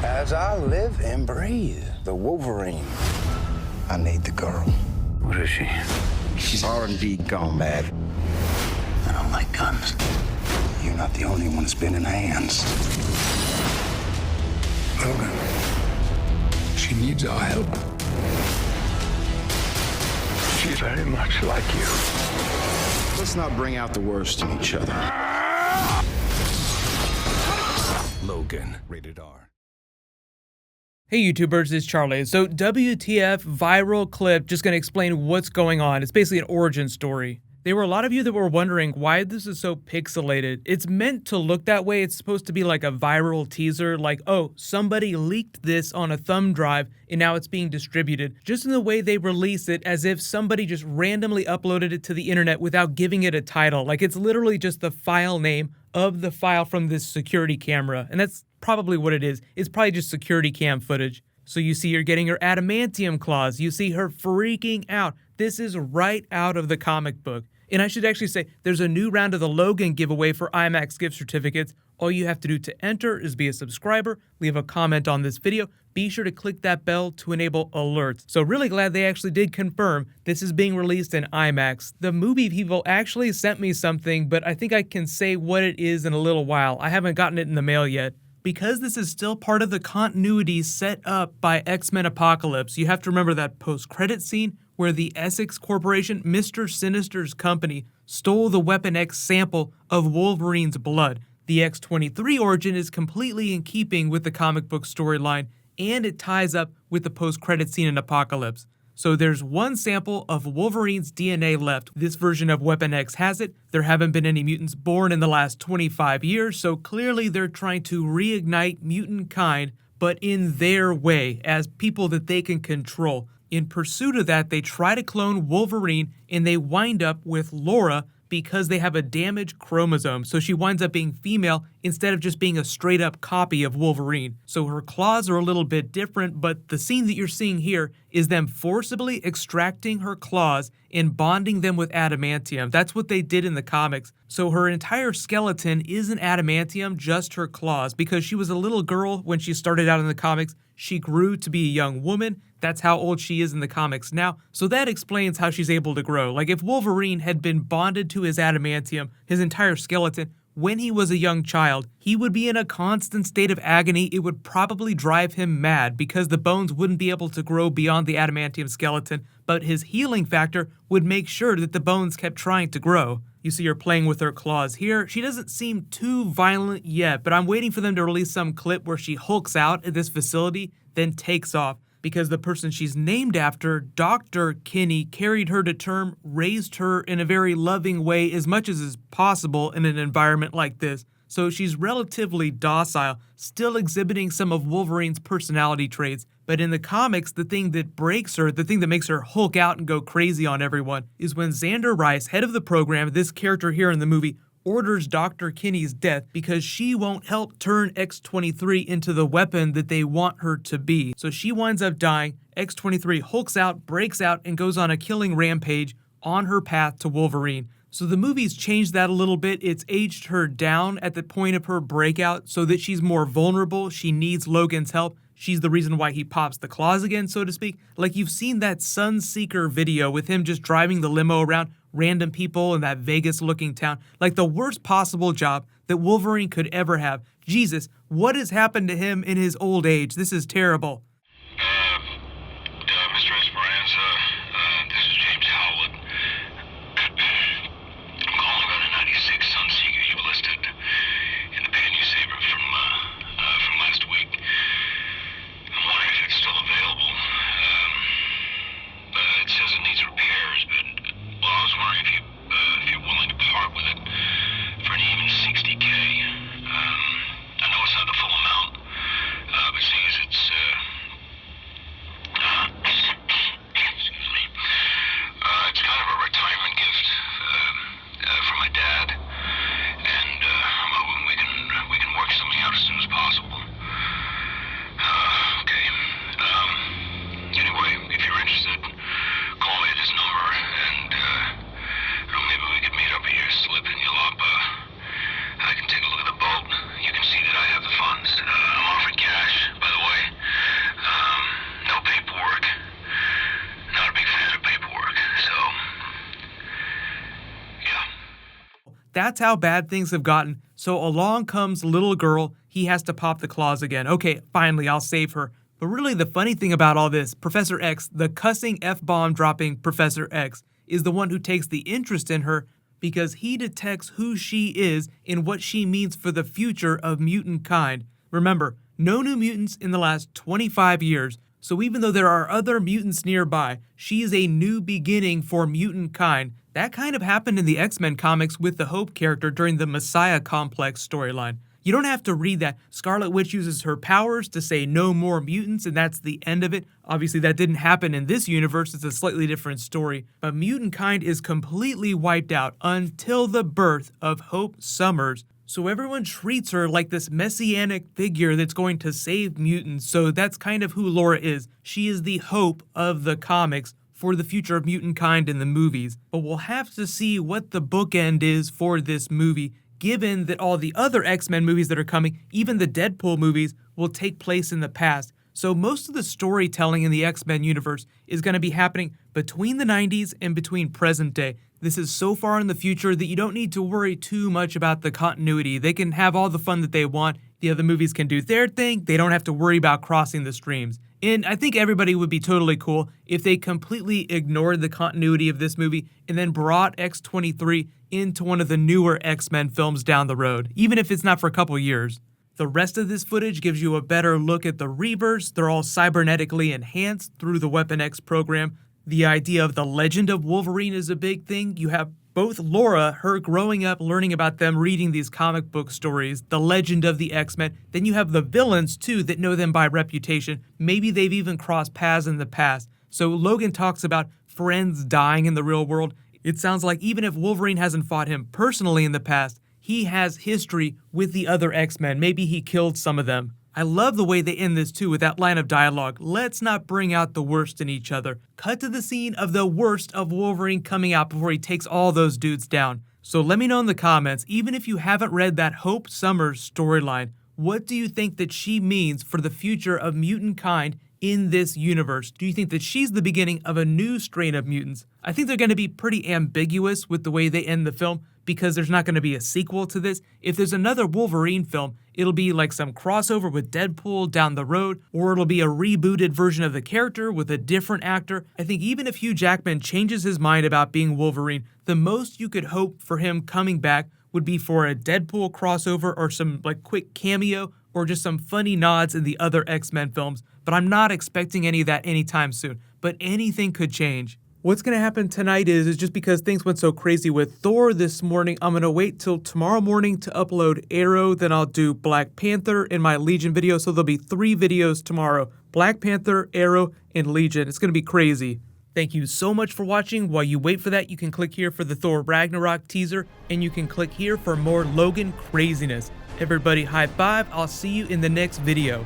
As I live and breathe, the Wolverine. I need the girl. What is she? She's R&D gone bad. I don't like guns. You're not the only one that's been in hands. Logan. She needs our help. She's very much like you. Let's not bring out the worst in each other. Logan, rated R. Hey YouTubers, it's Charlie. So WTF viral clip, just gonna explain what's going on. It's basically an origin story. There were a lot of you that were wondering why this is so pixelated. It's meant to look that way. It's supposed to be like a viral teaser, like, oh, somebody leaked this on a thumb drive and now it's being distributed. Just in the way they release it, as if somebody just randomly uploaded it to the internet without giving it a title. Like it's literally just the file name of the file from this security camera. And that's probably what it is. It's probably just security cam footage. So you see her getting her adamantium claws. You see her freaking out. This is right out of the comic book. And I should actually say, there's a new round of the Logan giveaway for IMAX gift certificates. All you have to do to enter is be a subscriber, leave a comment on this video, be sure to click that bell to enable alerts. So really glad they actually did confirm this is being released in IMAX. The movie people actually sent me something, but I think I can say what it is in a little while. I haven't gotten it in the mail yet. Because this is still part of the continuity set up by X-Men Apocalypse, you have to remember that post-credit scene where the Essex Corporation, Mr. Sinister's company, stole the Weapon X sample of Wolverine's blood. The X-23 origin is completely in keeping with the comic book storyline, and it ties up with the post-credit scene in Apocalypse. So there's one sample of Wolverine's DNA left. This version of Weapon X has it. There haven't been any mutants born in the last 25 years, so clearly they're trying to reignite mutant kind, but in their way, as people that they can control. In pursuit of that, they try to clone Wolverine, and they wind up with Laura because they have a damaged chromosome, so she winds up being female instead of just being a straight-up copy of Wolverine. So her claws are a little bit different, but the scene that you're seeing here is them forcibly extracting her claws and bonding them with adamantium. That's what they did in the comics. So her entire skeleton isn't adamantium, just her claws, because she was a little girl when she started out in the comics. She grew to be a young woman. That's how old she is in the comics now. So that explains how she's able to grow. Like if Wolverine had been bonded to his adamantium, his entire skeleton, when he was a young child, he would be in a constant state of agony. It would probably drive him mad because the bones wouldn't be able to grow beyond the adamantium skeleton, but his healing factor would make sure that the bones kept trying to grow. You see her playing with her claws here. She doesn't seem too violent yet, but I'm waiting for them to release some clip where she hulks out at this facility, then takes off. Because the person she's named after, Dr. Kinney, carried her to term, raised her in a very loving way as much as is possible in an environment like this. So she's relatively docile, still exhibiting some of Wolverine's personality traits. But in the comics, the thing that breaks her, the thing that makes her hulk out and go crazy on everyone, is when Xander Rice, head of the program, this character here in the movie, orders Dr. Kinney's death because she won't help turn X-23 into the weapon that they want her to be. So she winds up dying. X-23 hulks out, breaks out, and goes on a killing rampage on her path to Wolverine. So the movie's changed that a little bit. It's aged her down at the point of her breakout so that she's more vulnerable. She needs Logan's help. She's the reason why he pops the claws again, so to speak. Like you've seen that Sunseeker video with him just driving the limo around random people in that Vegas-looking town. Like the worst possible job that Wolverine could ever have. Jesus, what has happened to him in his old age? This is terrible. Mr. Esperanza, this is James Howlett. I'm calling about a 96 Sunseeker you listed in the Pan You Saver from last week. I'm wondering if it's still available. It says it needs repairs, but well, I was wondering if you're willing to part with it for an even $60K. I know it's not the full amount, but seeing That's how bad things have gotten. So along comes little girl. He has to pop the claws again. Okay, finally, I'll save her. But really, the funny thing about all this, Professor X, the cussing F-bomb dropping Professor X, is the one who takes the interest in her because he detects who she is and what she means for the future of mutant kind. Remember, no new mutants in the last 25 years. So even though there are other mutants nearby, she is a new beginning for mutant kind. That kind of happened in the X-Men comics with the Hope character during the Messiah Complex storyline. You don't have to read that. Scarlet Witch uses her powers to say no more mutants, and that's the end of it. Obviously, that didn't happen in this universe. It's a slightly different story. But mutant kind is completely wiped out until the birth of Hope Summers. So everyone treats her like this messianic figure that's going to save mutants. So that's kind of who Laura is. She is the hope of the comics for the future of mutant kind in the movies. But we'll have to see what the bookend is for this movie, given that all the other X-Men movies that are coming, even the Deadpool movies, will take place in the past. So most of the storytelling in the X-Men universe is going to be happening between the 90s and between present day. This is so far in the future that you don't need to worry too much about the continuity. They can have all the fun that they want. The other movies can do their thing. They don't have to worry about crossing the streams. And I think everybody would be totally cool if they completely ignored the continuity of this movie and then brought X-23 into one of the newer X-Men films down the road, even if it's not for a couple years. The rest of this footage gives you a better look at the Reavers. They're all cybernetically enhanced through the Weapon X program. The idea of the legend of Wolverine is a big thing. You have both Laura, her growing up, learning about them, reading these comic book stories, the legend of the X-Men. Then you have the villains, too, that know them by reputation. Maybe they've even crossed paths in the past. So Logan talks about friends dying in the real world. It sounds like even if Wolverine hasn't fought him personally in the past, he has history with the other X-Men. Maybe he killed some of them. I love the way they end this too with that line of dialogue. Let's not bring out the worst in each other. Cut to the scene of the worst of Wolverine coming out before he takes all those dudes down. So let me know in the comments, even if you haven't read that Hope Summers storyline, what do you think that she means for the future of mutant kind in this universe? Do you think that she's the beginning of a new strain of mutants? I think they're going to be pretty ambiguous with the way they end the film because there's not going to be a sequel to this. If there's another Wolverine film, it'll be like some crossover with Deadpool down the road, or it'll be a rebooted version of the character with a different actor. I think even if Hugh Jackman changes his mind about being Wolverine, the most you could hope for him coming back would be for a Deadpool crossover or some like quick cameo or just some funny nods in the other X-Men films. But I'm not expecting any of that anytime soon. But anything could change. What's going to happen tonight is just because things went so crazy with Thor this morning, I'm going to wait till tomorrow morning to upload Arrow, then I'll do Black Panther in my Legion video, so there'll be 3 videos tomorrow. Black Panther, Arrow, and Legion. It's going to be crazy. Thank you so much for watching. While you wait for that, you can click here for the Thor Ragnarok teaser, and you can click here for more Logan craziness. Everybody high five. I'll see you in the next video.